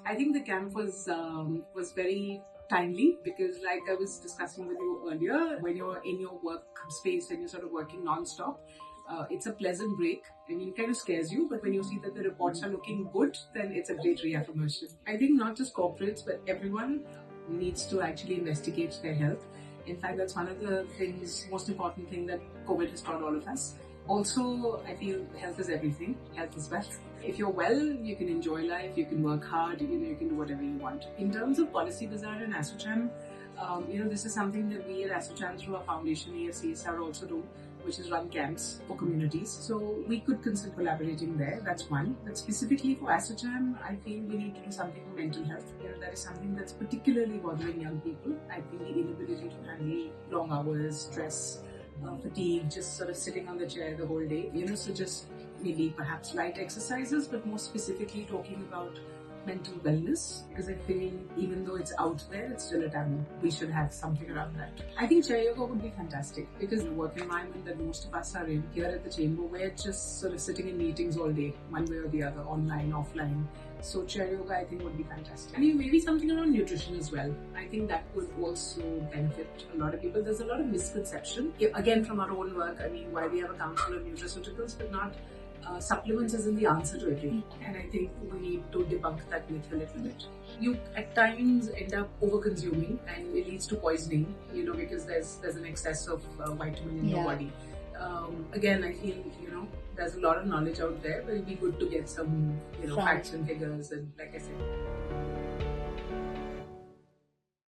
I think the camp was very timely because, like I was discussing with you earlier, when you're in your work space and you're sort of working non-stop, it's a pleasant break. I mean, it kind of scares you, but when you see that the reports are looking good, then it's a great reaffirmation. I think not just corporates, but everyone needs to actually investigate their health. In fact, that's one of the most important thing that COVID has taught all of us. Also, I feel health is everything. Health is wealth. If you're well, you can enjoy life, you can work hard, you can do whatever you want. In terms of Policy Bazaar and ASSOCHAM, this is something that we at ASSOCHAM through our foundation, AFCSR, also do, which is run camps for communities. So we could consider collaborating there. That's one. But specifically for ASSOCHAM, I feel we need to do something for mental health. That is something that's particularly bothering young people. I think the inability to handle long hours, stress, fatigue, just sort of sitting on the chair the whole day. So just maybe perhaps light exercises, but more specifically talking about mental wellness, because I feel even though it's out there, it's still a taboo. We should have something around that. I think chair yoga would be fantastic because the work environment that most of us are in here at the chamber, we're just sort of sitting in meetings all day, one way or the other, online, offline. So chair yoga, I think, would be fantastic. I mean, maybe something around nutrition as well. I think that would also benefit a lot of people. There's a lot of misconception. Again, from our own work, I mean, why we have a council of nutraceuticals, but not supplements isn't the answer to everything. And I think we need to debunk that myth a little bit. You at times end up over consuming and it leads to poisoning, because there's an excess of vitamin in your body. Again, I feel, there's a lot of knowledge out there, but it'd be good to get some, facts and figures, and like I said.